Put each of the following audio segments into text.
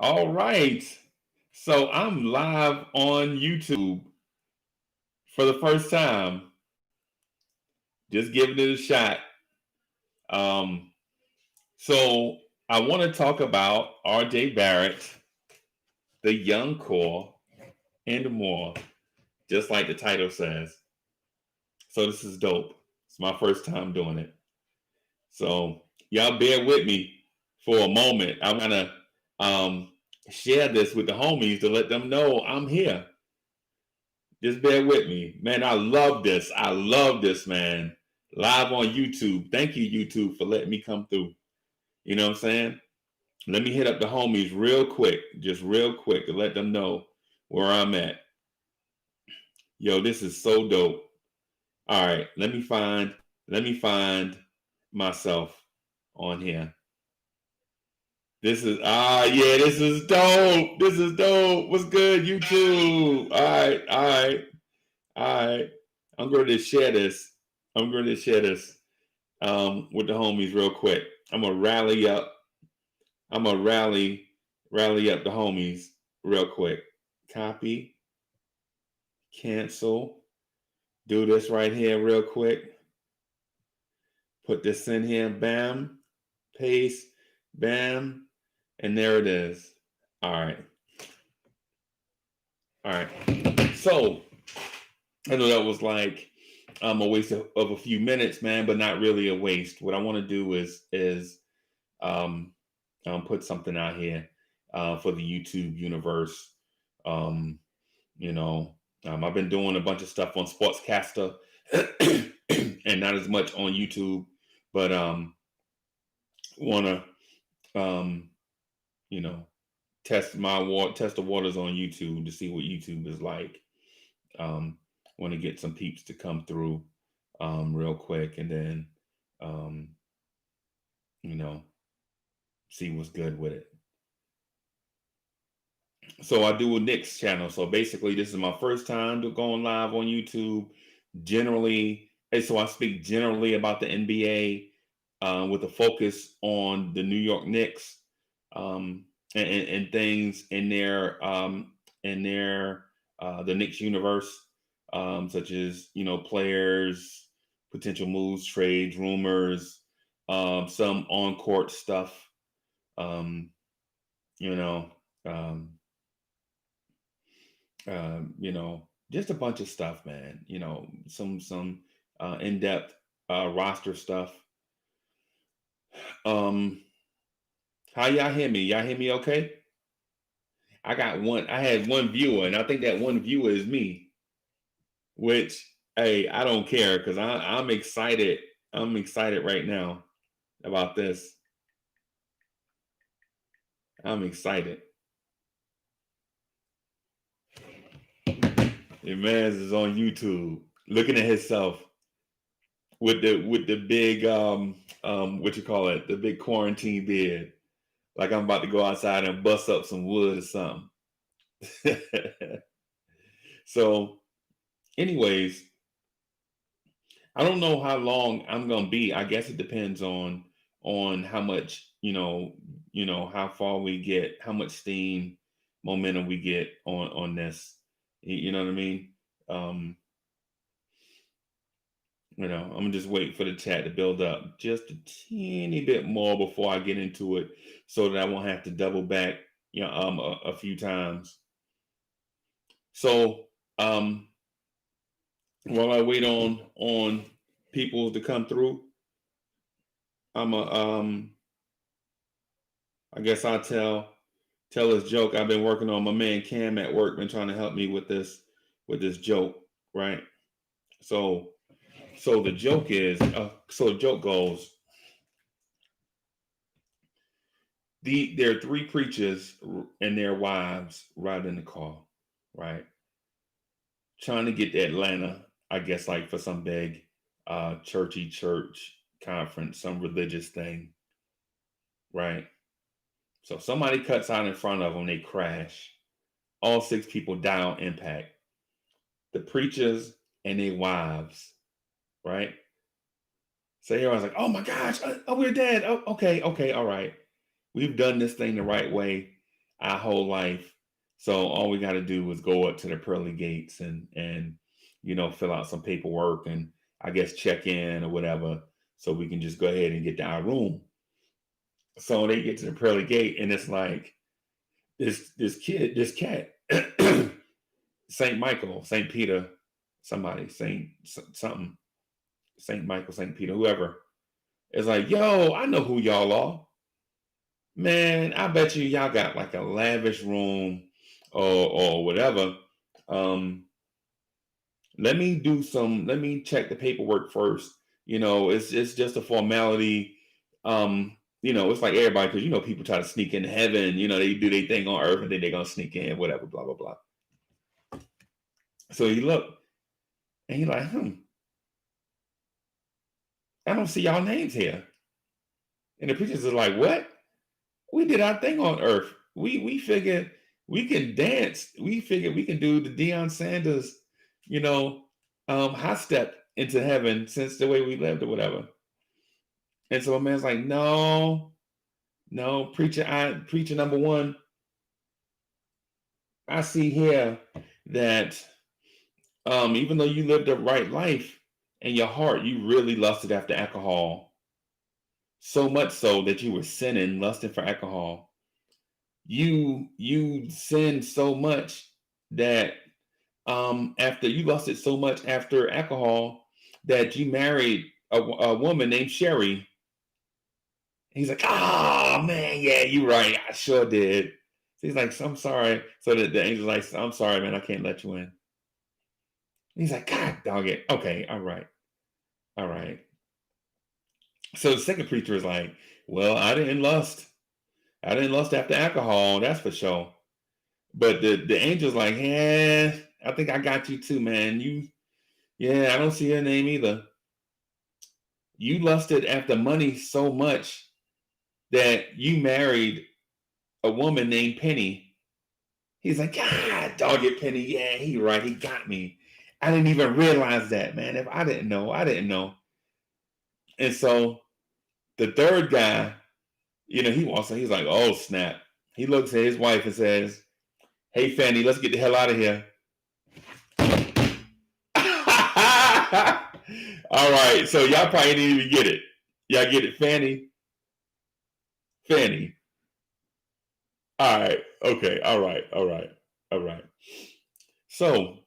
All right. So I'm live on YouTube for the first time. Just giving it a shot. Um, so I want to talk about RJ Barrett, the young core, and more, just like the title says. So this is dope. It's my first time doing it. So y'all bear with me for a moment. I'm gonna um, share this with the homies to let them know I'm here. Just bear with me. Man, I love this. I love this, man. Live on YouTube. Thank you, YouTube, for letting me come through. You know what I'm saying? Let me hit up the homies real quick, just real quick, to let them know where I'm at. Yo, this is so dope. All right, let me find myself on here. This is dope. This is dope. What's good, YouTube? All right. I'm going to share this. I'm going to share this with the homies real quick. I'm gonna rally up. I'm gonna rally up the homies real quick. Copy, cancel. Do this right here real quick. Put this in here. Bam, paste, bam, and there it is. All right, all right. So I know that was like a waste of a few minutes, man, but not really a waste. What I want to do is um, put something out here for the YouTube universe. Um, you know, I've been doing a bunch of stuff on Sportscaster and not as much on YouTube, but want to, you know, test the waters on YouTube to see what YouTube is like. Want to get some peeps to come through real quick, and then, um, you know, see what's good with it. So I do a Knicks channel. So basically, this is my first time to going live on YouTube. Generally, and so I speak generally about the NBA with a focus on the New York Knicks and things in their the Knicks universe, such as players, potential moves, trades, rumors, some on court stuff. Um, you know. Um, just a bunch of stuff, man. Some in depth roster stuff. Um, how y'all hear me? Y'all hear me okay? I got one. I had one viewer, and I think that one viewer is me. Which, hey, I don't care because I'm excited. I'm excited right now about this. I'm excited. Your man's is on YouTube, looking at himself with the big what you call it, the big quarantine beard. Like I'm about to go outside and bust up some wood or something. So, anyways, I don't know how long I'm gonna be. I guess it depends on how much how far we get, how much steam, momentum we get on this. You know what I mean? Um, I'm gonna just wait for the chat to build up just a teeny bit more before I get into it, so that I won't have to double back, a few times. So, while I wait on people to come through, I'm a I guess I'll tell this joke. I've been working on my man Cam at work, been trying to help me with this joke, right? So the joke is so the joke goes, there are three preachers and their wives riding in the car, right? Trying to get to Atlanta, I guess, like for some big church conference, some religious thing, right? So somebody cuts out in front of them, they crash. All six people die on impact. The preachers and their wives, right? So everyone's like, "Oh my gosh, oh we're dead. Oh, okay, all right. We've done this thing the right way. our whole life. So all we got to do is go up to the pearly gates and fill out some paperwork and I guess check in or whatever, so we can just go ahead and get to our room. So they get to the pearly gate and it's like this cat, Saint Michael, Saint Peter, somebody, Saint something, Saint Michael, Saint Peter, whoever. It's like, yo, I know who y'all are. Man, I bet y'all got like a lavish room or whatever. Um, let me check the paperwork first. It's just a formality. It's like everybody, because people try to sneak into heaven, they do their thing on earth and then they're gonna sneak in, whatever, blah, blah, blah. So he looked and he like, I don't see y'all names here. And the preachers are like, what? We did our thing on earth. We figured we can dance. We figured we can do the Deion Sanders, high step into heaven since the way we lived or whatever. And so a man's like, no, preacher number one, I see here that even though you lived a right life, in your heart, you really lusted after alcohol. So much so that you were sinning, lusting for alcohol. You sinned so much that after you lusted so much after alcohol that you married a woman named Sherry. He's like, oh man, yeah, you're right. I sure did. He's like, I'm sorry. So the angel's like, I'm sorry, man, I can't let you in. He's like, God dog it. Okay, all right. All right. So the second preacher is like, well, I didn't lust. I didn't lust after alcohol, that's for sure. But the angel's like, yeah, I think I got you too, man. I don't see your name either. You lusted after money so much that you married a woman named Penny. He's like, God, dog it, Penny. Yeah, he right. He got me. I didn't even realize that, man. If I didn't know, I didn't know. And so the third guy, he walks in, he's like, oh, snap. He looks at his wife and says, hey, Fanny, let's get the hell out of here. All right. So y'all probably didn't even get it. Y'all get it, Fanny? Fanny. All right. Okay. All right. All right. All right. So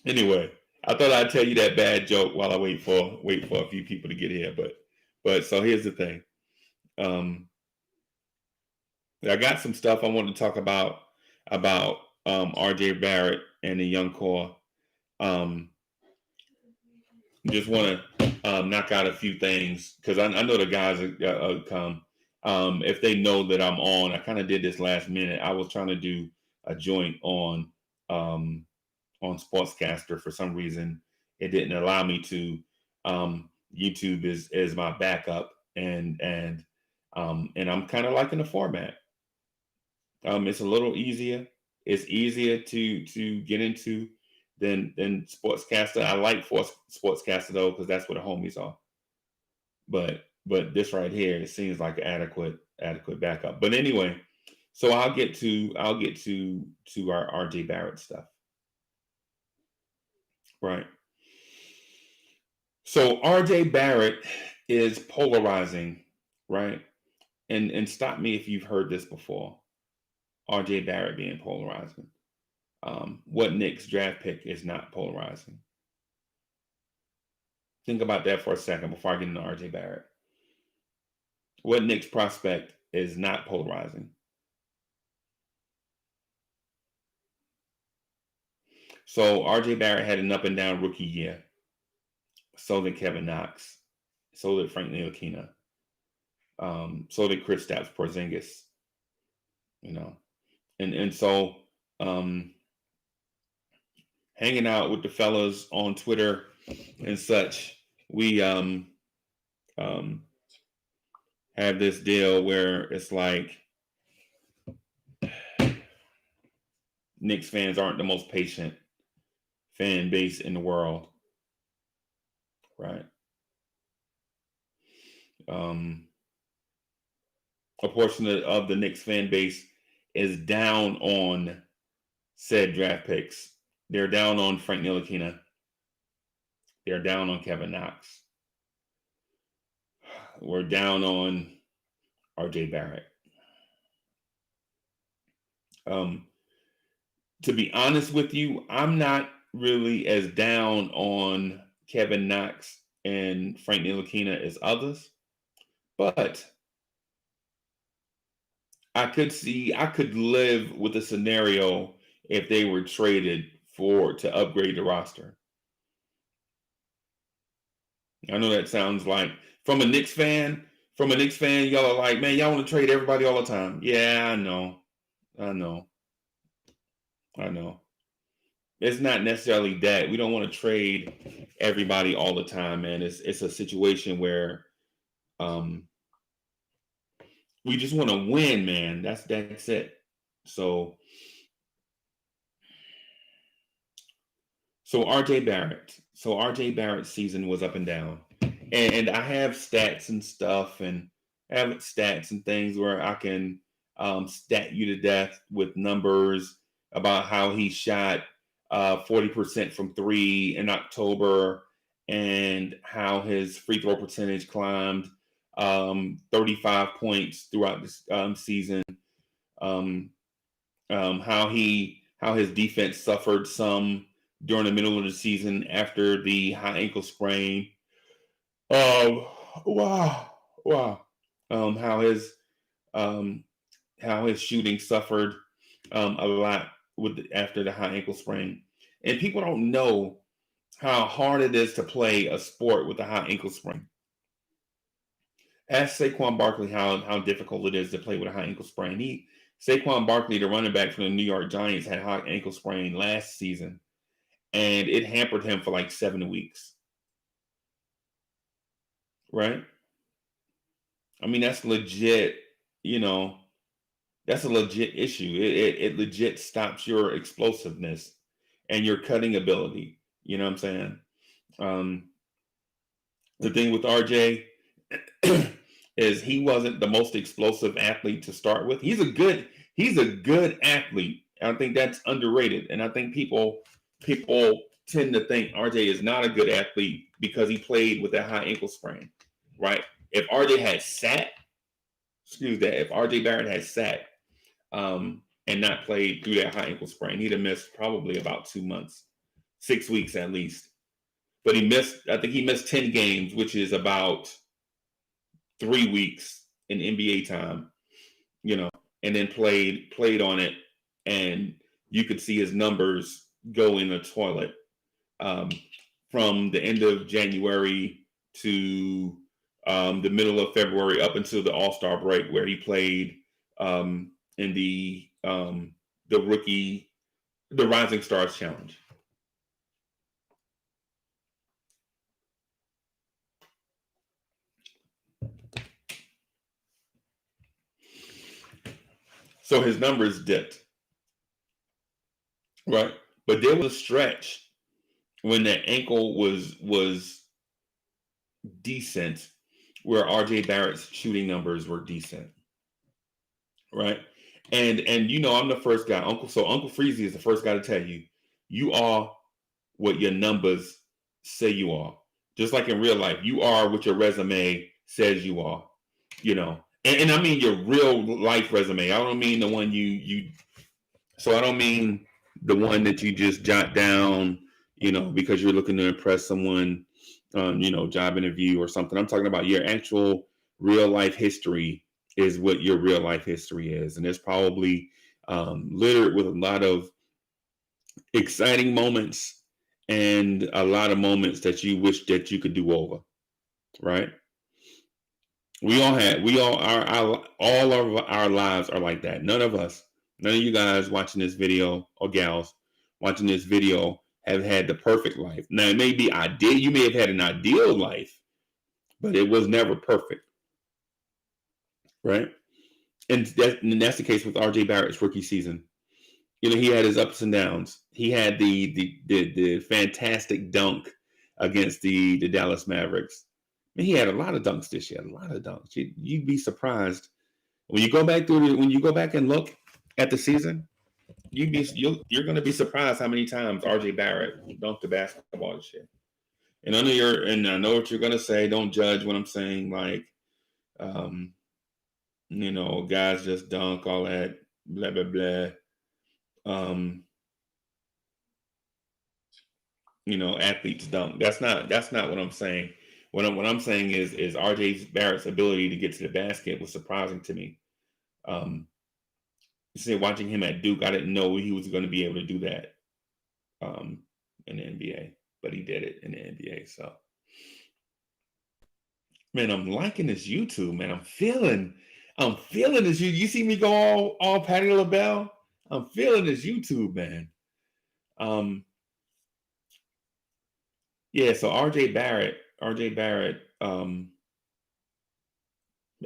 anyway, I thought I'd tell you that bad joke while I wait for a few people to get here. But so here's the thing. I got some stuff I want to talk about R.J. Barrett and the young core. Just want to knock out a few things because I know the guys come. If they know that I'm on, I kind of did this last minute. I was trying to do a joint on Sportscaster. For some reason, it didn't allow me to. YouTube is my backup, and I'm kind of liking the format. It's a little easier. It's easier to get into than Sportscaster. I like Sportscaster though because that's where the homies are. But this right here, it seems like adequate backup. But anyway, so I'll get to our RJ Barrett stuff. Right. So RJ Barrett is polarizing, right? And stop me if you've heard this before. RJ Barrett being polarizing. What Knicks draft pick is not polarizing? Think about that for a second before I get into RJ Barrett. What Knicks prospect is not polarizing? So RJ Barrett had an up and down rookie year. So did Kevin Knox. So did Frank Ntilikina. So did Kristaps Porzingis. And so hanging out with the fellas on Twitter and such, we have this deal where it's like Knicks fans aren't the most patient fan base in the world, right? A portion of the Knicks fan base is down on said draft picks. They're down on Frank Ntilikina. They're down on Kevin Knox. We're down on RJ Barrett. To be honest with you, I'm not really as down on Kevin Knox and Frank Ntilikina as others, but I could live with a scenario if they were traded to upgrade the roster. I know that sounds like from a Knicks fan, y'all are like, man, y'all want to trade everybody all the time. Yeah, I know. It's not necessarily that. We don't want to trade everybody all the time, man. It's a situation where we just want to win, man. That's it. So RJ Barrett's season was up and down. And I have stats and stuff, and I have stats and things where I can stat you to death with numbers about how he shot 40% from three in October, and how his free throw percentage climbed 35 points throughout this season. How his defense suffered some during the middle of the season after the high ankle sprain. Wow. How his shooting suffered a lot after the high ankle sprain. And people don't know how hard it is to play a sport with a high ankle sprain. Ask Saquon Barkley how difficult it is to play with a high ankle sprain. Saquon Barkley, the running back from the New York Giants, had a high ankle sprain last season, and it hampered him for like 7 weeks. Right? I mean, that's legit, that's a legit issue. It legit stops your explosiveness and your cutting ability. You know what I'm saying? The thing with RJ is he wasn't the most explosive athlete to start with. He's a good athlete. I think that's underrated. And I think people tend to think RJ is not a good athlete because he played with a high ankle sprain, right? If RJ Barrett had sat and not played through that high ankle sprain, he'd have missed probably about 2 months, 6 weeks at least. But I think he missed 10 games, which is about 3 weeks in NBA time, and then played on it, and you could see his numbers go in the toilet from the end of January to the middle of February up until the All-Star break, where he played in the Rising Stars Challenge. So his numbers dipped, right? But there was a stretch when that ankle was decent, where RJ Barrett's shooting numbers were decent, right? And I'm the first guy, Uncle Freezy is the first guy to tell you, you are what your numbers say you are. Just like in real life, you are what your resume says you are, And I mean your real life resume. I don't mean the one so I don't mean the one that you just jot down, because you're looking to impress someone, job interview or something. I'm talking about your actual real life history is what your real life history is. And it's probably littered with a lot of exciting moments and a lot of moments that you wish that you could do over, right? All of our lives are like that. None of you guys watching this video or gals watching this video have had the perfect life. Now, it may be ideal. You may have had an ideal life, but it was never perfect, right? And that's the case with RJ Barrett's rookie season. He had his ups and downs. He had the fantastic dunk against the Dallas Mavericks. I mean, he had a lot of dunks this year. A lot of dunks. You'd be surprised when you go back and look at the season, you're going to be surprised how many times RJ Barrett dunked the basketball this year. And I know what you're going to say. Don't judge what I'm saying. Like, guys just dunk all that blah blah blah. Athletes dunk. That's not what I'm saying. What I'm saying is RJ Barrett's ability to get to the basket was surprising to me. Watching him at Duke, I didn't know he was going to be able to do that in the NBA, but he did it in the NBA. So, man, I'm liking this YouTube, man. I'm feeling this. You see me go all Patti LaBelle? I'm feeling this YouTube, man. Yeah. So RJ Barrett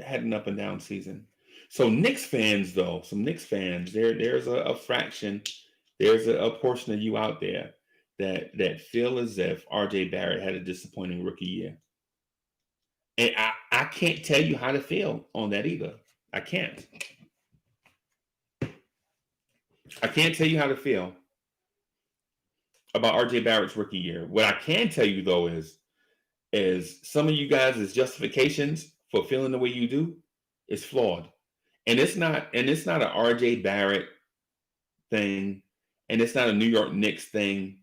had an up and down season. So Knicks fans, though, there's a fraction, there's a portion of you out there that feel as if RJ Barrett had a disappointing rookie year. And I can't tell you how to feel on that either. I can't tell you how to feel about RJ Barrett's rookie year. What I can tell you, though, is some of you guys' justifications for feeling the way you do is flawed. And it's not an RJ Barrett thing, and it's not a New York Knicks thing.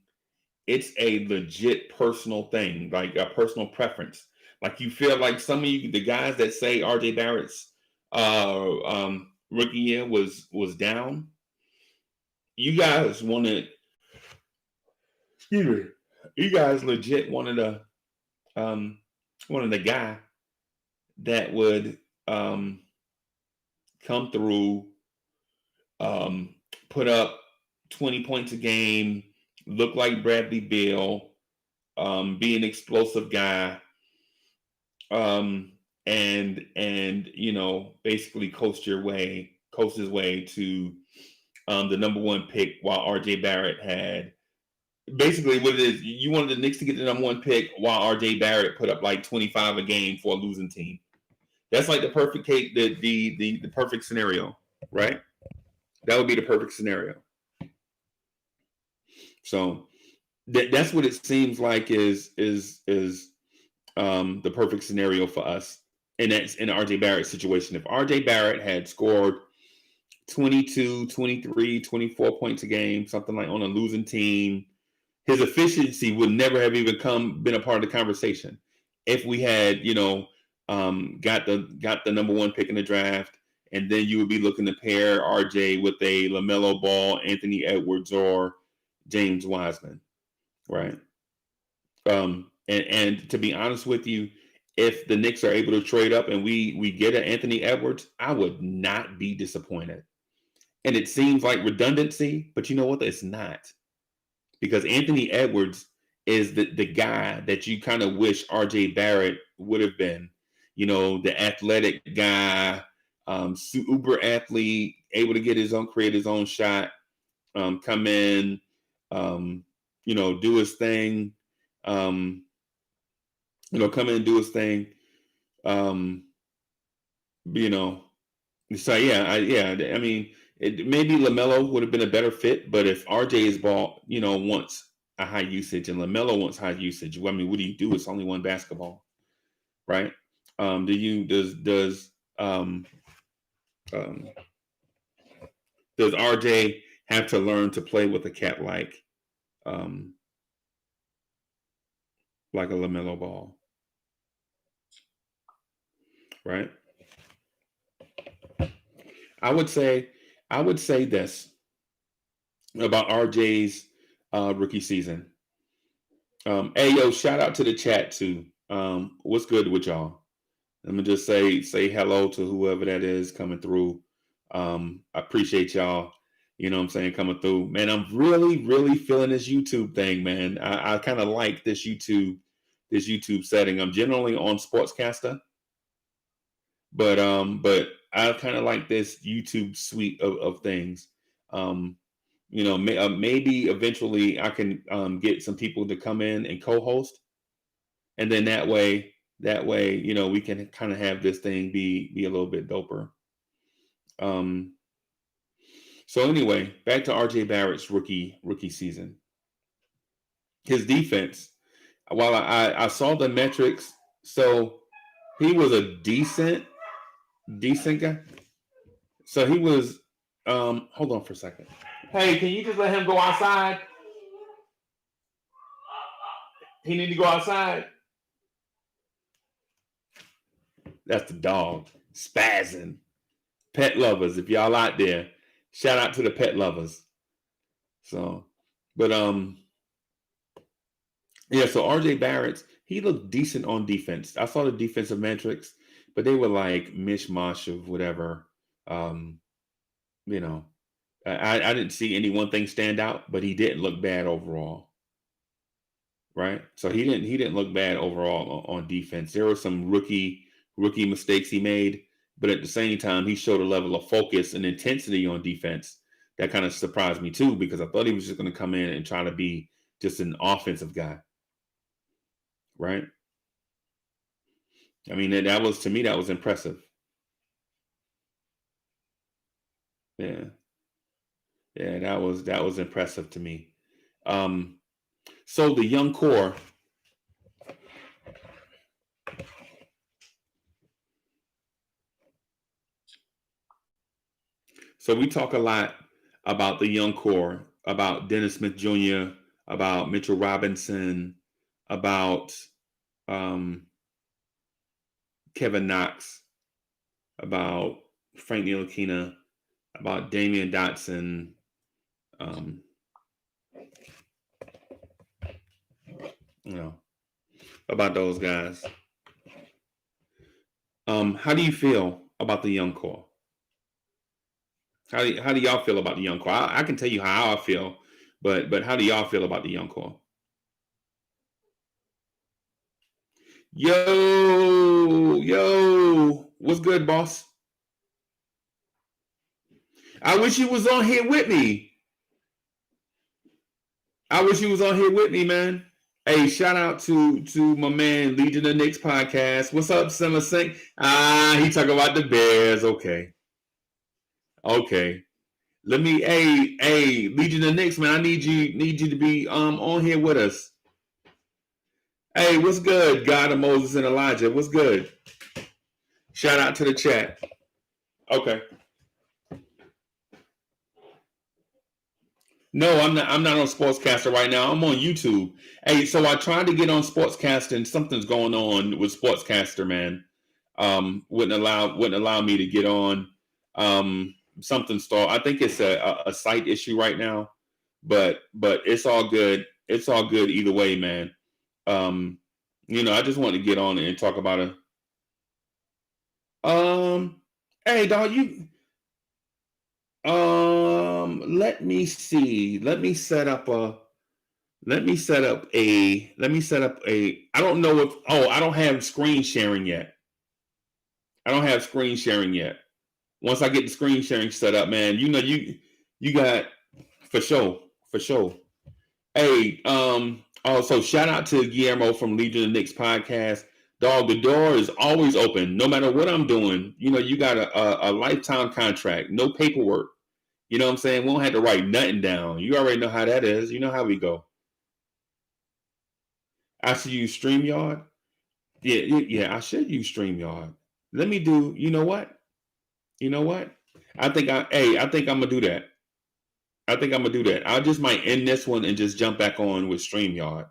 It's a legit personal thing, like a personal preference. Like you feel like some of you, the guys that say RJ Barrett's rookie year was down, you guys wanted, you guys legit wanted a guy that would come through, put up 20 points a game, look like Bradley Beal, be an explosive guy, and basically coast his way to the number one pick, while RJ Barrett had basically what it is. You wanted the Knicks to get the number one pick while RJ Barrett put up like 25 a game for a losing team. That's like the perfect case, the perfect scenario, right? That would be the perfect scenario. So that's what it seems like is the perfect scenario for us. And that's in RJ Barrett's situation. If RJ Barrett had scored 22, 23, 24 points a game, something like on a losing team, his efficiency would never have even been a part of the conversation. If we had, got the number one pick in the draft, and then you would be looking to pair RJ with a LaMelo Ball, Anthony Edwards, or James Wiseman, right? And to be honest with you, if the Knicks are able to trade up and we get an Anthony Edwards, I would not be disappointed. And it seems like redundancy, but you know what? It's not. Because Anthony Edwards is the guy that you kind of wish RJ Barrett would have been. The athletic guy, uber athlete, able to create his own shot, come in, do his thing, come in and do his thing. So I mean, maybe LaMelo would have been a better fit, but if RJ's ball, wants a high usage and LaMelo wants high usage, I mean, what do you do? It's only one basketball, right? Does RJ have to learn to play with a cat like a LaMelo Ball, right? I would say this about RJ's rookie season. Hey, yo, shout out to the chat too. What's good with y'all? Let me just say hello to whoever that is coming through. I appreciate y'all. You know what I'm saying, coming through. Man, I'm really, really feeling this YouTube thing, man. I kind of like this YouTube setting. I'm generally on Sportscaster, but I kind of like this YouTube suite of things. Maybe eventually I can get some people to come in and co-host, and then that way, we can kind of have this thing be a little bit doper. So anyway, back to RJ Barrett's rookie season. His defense, while I saw the metrics, so he was a decent guy. So he was hold on for a second. Hey, can you just let him go outside? He need to go outside. That's the dog spazzing. Pet lovers, if y'all out there, shout out to the pet lovers. So, but yeah. So RJ Barrett, he looked decent on defense. I saw the defensive metrics, but they were like mishmash of whatever. You know, I didn't see any one thing stand out, but he didn't look bad overall. Right? So he didn't look bad overall on defense. There were some rookie mistakes he made, but at the same time, he showed a level of focus and intensity on defense that kind of surprised me too, because I thought he was just going to come in and try to be just an offensive guy. Right? I mean, that was, to me, that was impressive. Yeah. Yeah, that was impressive to me. So the young core. So we talk a lot about the young core, about Dennis Smith Jr., about Mitchell Robinson, about Kevin Knox, about Frank Ntilikina, about Damian Dotson. You know, about those guys. How do you feel about the young core? How do y'all feel about the young core? I can tell you how I feel, but how do y'all feel about the young core? Yo, what's good, boss? I wish you was on here with me. I wish you was on here with me, man. Hey, shout out to my man Legion of Knicks podcast. What's up, Summer Sink? He talking about the Bears. Okay. Let me, hey, Legion of Knicks, man. I need you to be on here with us. Hey, what's good, God of Moses and Elijah? What's good? Shout out to the chat. Okay. No, I'm not on Sportscaster right now. I'm on YouTube. Hey, so I tried to get on Sportscaster and something's going on with Sportscaster, man. Wouldn't allow me to get on. Something stalled. I think it's a site issue right now, but it's all good. It's all good either way, man. I just want to get on and talk about it. Hey, dog, you. Let me see. Let me set up a. I don't know if. Oh, I don't have screen sharing yet. Once I get the screen sharing set up, man, you got for sure. Hey, also shout out to Guillermo from Legion of Knicks podcast. Dog, the door is always open, no matter what I'm doing. You got a lifetime contract, no paperwork. You know what I'm saying? We don't have to write nothing down. You already know how that is. You know how we go. I should use StreamYard. Yeah, I should use StreamYard. Let me do. You know what? I think I'm gonna do that. I just might end this one and just jump back on with StreamYard.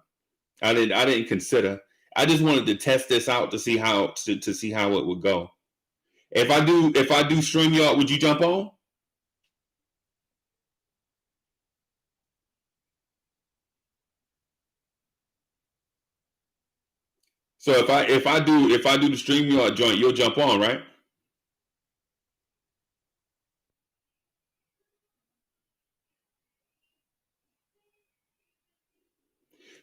I didn't consider. I just wanted to test this out to see how it would go. If I do StreamYard, would you jump on? So if I do the StreamYard joint, you'll jump on, right?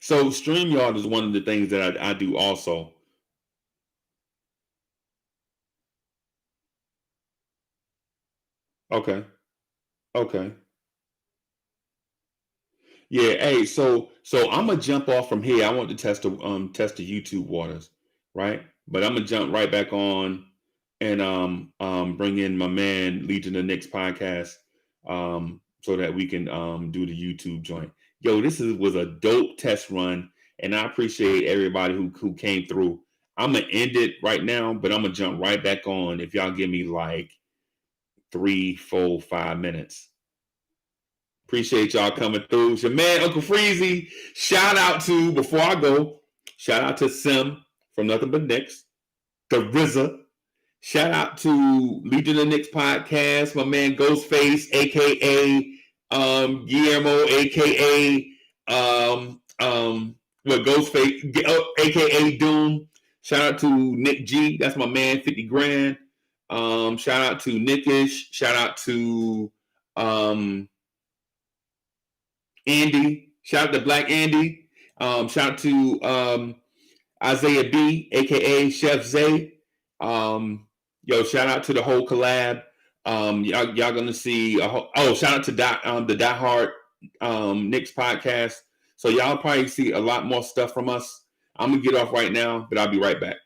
So StreamYard is one of the things that I do also. Okay. Yeah. Hey. So I'm gonna jump off from here. I want to test the YouTube waters, right? But I'm gonna jump right back on and bring in my man Legion of Knicks podcast. so that we can do the YouTube joint. Yo, this was a dope test run, and I appreciate everybody who came through. I'm gonna end it right now, but I'm gonna jump right back on if y'all give me like 3, 4, 5 minutes. Appreciate y'all coming through. It's your man, Uncle Freezy. Shout out to, before I go, shout out to Sim from Nothing But Knicks, the RZA. Shout out to Legion of Knicks podcast, my man Ghostface, aka Guillermo, aka Ghostface, aka Doom. Shout out to Nick G, that's my man, 50 grand. Shout out to Nickish. Shout out to Andy. Shout out to Black Andy. Shout out to Isaiah B, aka Chef Zay. Yo, shout out to the whole collab. Y'all gonna see shout out to the Die Hard Knicks podcast. So y'all probably see a lot more stuff from us. I'm gonna get off right now, but I'll be right back.